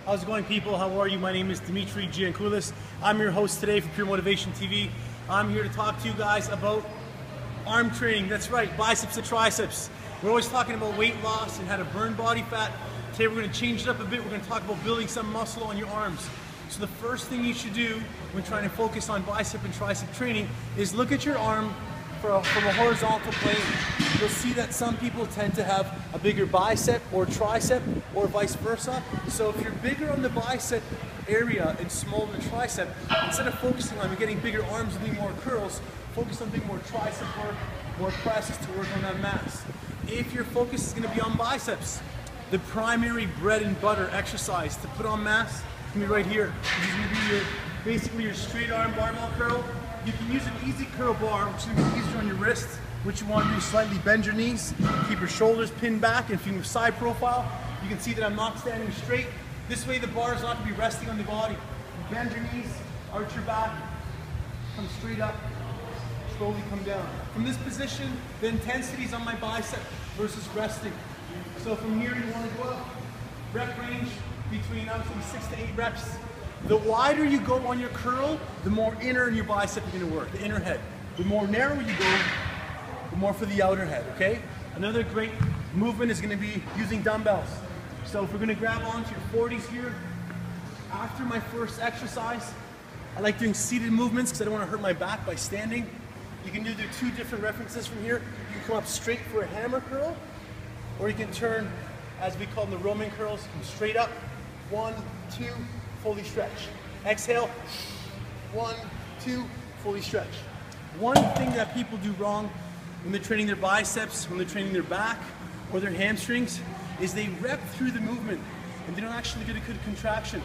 How's it going, people? How are you? My name is Dimitri Giankoulas. I'm your host today for Pure Motivation TV. I'm here to talk to you guys about arm training. That's right, biceps to triceps. We're always talking about weight loss and how to burn body fat. Today we're going to change it up a bit. We're going to talk about building some muscle on your arms. So the first thing you should do when trying to focus on bicep and tricep training is look at your arm from a horizontal plane. You'll see that some people tend to have a bigger bicep or tricep or vice versa. So if you're bigger on the bicep area and smaller on the tricep, instead of focusing on getting bigger arms and doing more curls, focus on doing more tricep work, more presses to work on that mass. If your focus is going to be on biceps, the primary bread and butter exercise to put on mass can be right here. This is going to be basically your straight arm barbell curl. You can use an easy curl bar, which is going to be easier on your wrist, which you want to do slightly bend your knees, keep your shoulders pinned back, and if you move side profile, you can see that I'm not standing straight. This way the bar is not to be resting on the body. You bend your knees, arch your back, come straight up, slowly come down. From this position, the intensity is on my bicep versus resting. So from here you want to go up, rep range between obviously 6 to 8 reps. The wider you go on your curl, the more inner in your bicep you're going to work, the inner head. The more narrow you go, the more for the outer head, okay? Another great movement is going to be using dumbbells. So if we're going to grab onto your 40s here, after my first exercise, I like doing seated movements because I don't want to hurt my back by standing. You can do 2 different references from here. You can come up straight for a hammer curl, or you can turn, as we call them, the Roman curls, come straight up, 1, 2, fully stretch. Exhale, 1, 2, fully stretch. One thing that people do wrong when they're training their biceps, when they're training their back or their hamstrings, is they rep through the movement and they don't actually get a good contraction.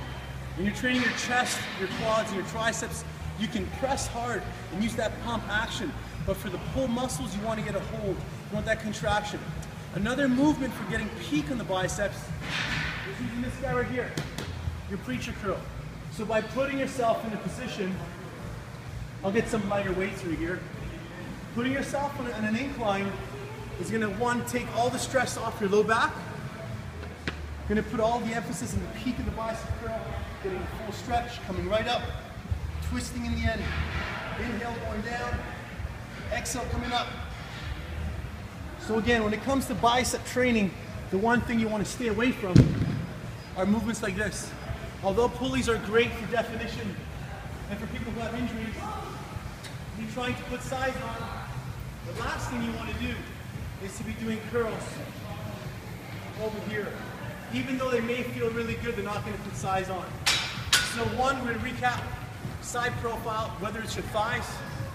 When you're training your chest, your quads, and your triceps, you can press hard and use that pump action. But for the pull muscles, you want to get a hold. You want that contraction. Another movement for getting peak on the biceps is using this guy right here, your preacher curl. So by putting yourself in a position, I'll get some lighter weights through here. Putting yourself on an incline is going to, one, take all the stress off your low back. Going to put all the emphasis in the peak of the bicep curl, getting a full stretch, coming right up, twisting in the end. Inhale, going down. Exhale, coming up. So again, when it comes to bicep training, the one thing you want to stay away from are movements like this. Although pulleys are great for definition and for people who have injuries, you're trying to put size on, the last thing you want to do is to be doing curls over here. Even though they may feel really good, they're not going to put size on. So one, we're going to recap side profile, whether it's your thighs,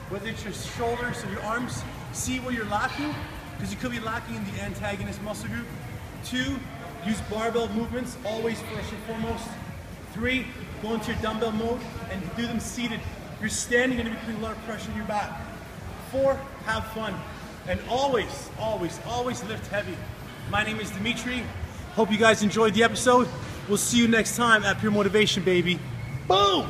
whether it's your shoulders or your arms. See where you're lacking, because you could be lacking in the antagonist muscle group. 2, use barbell movements, always first and foremost. 3, go into your dumbbell mode and do them seated. If you're standing, you're going to be putting a lot of pressure on your back. 4, have fun. And always, always, always lift heavy. My name is Dimitri. Hope you guys enjoyed the episode. We'll see you next time at Pure Motivation, baby. Boom!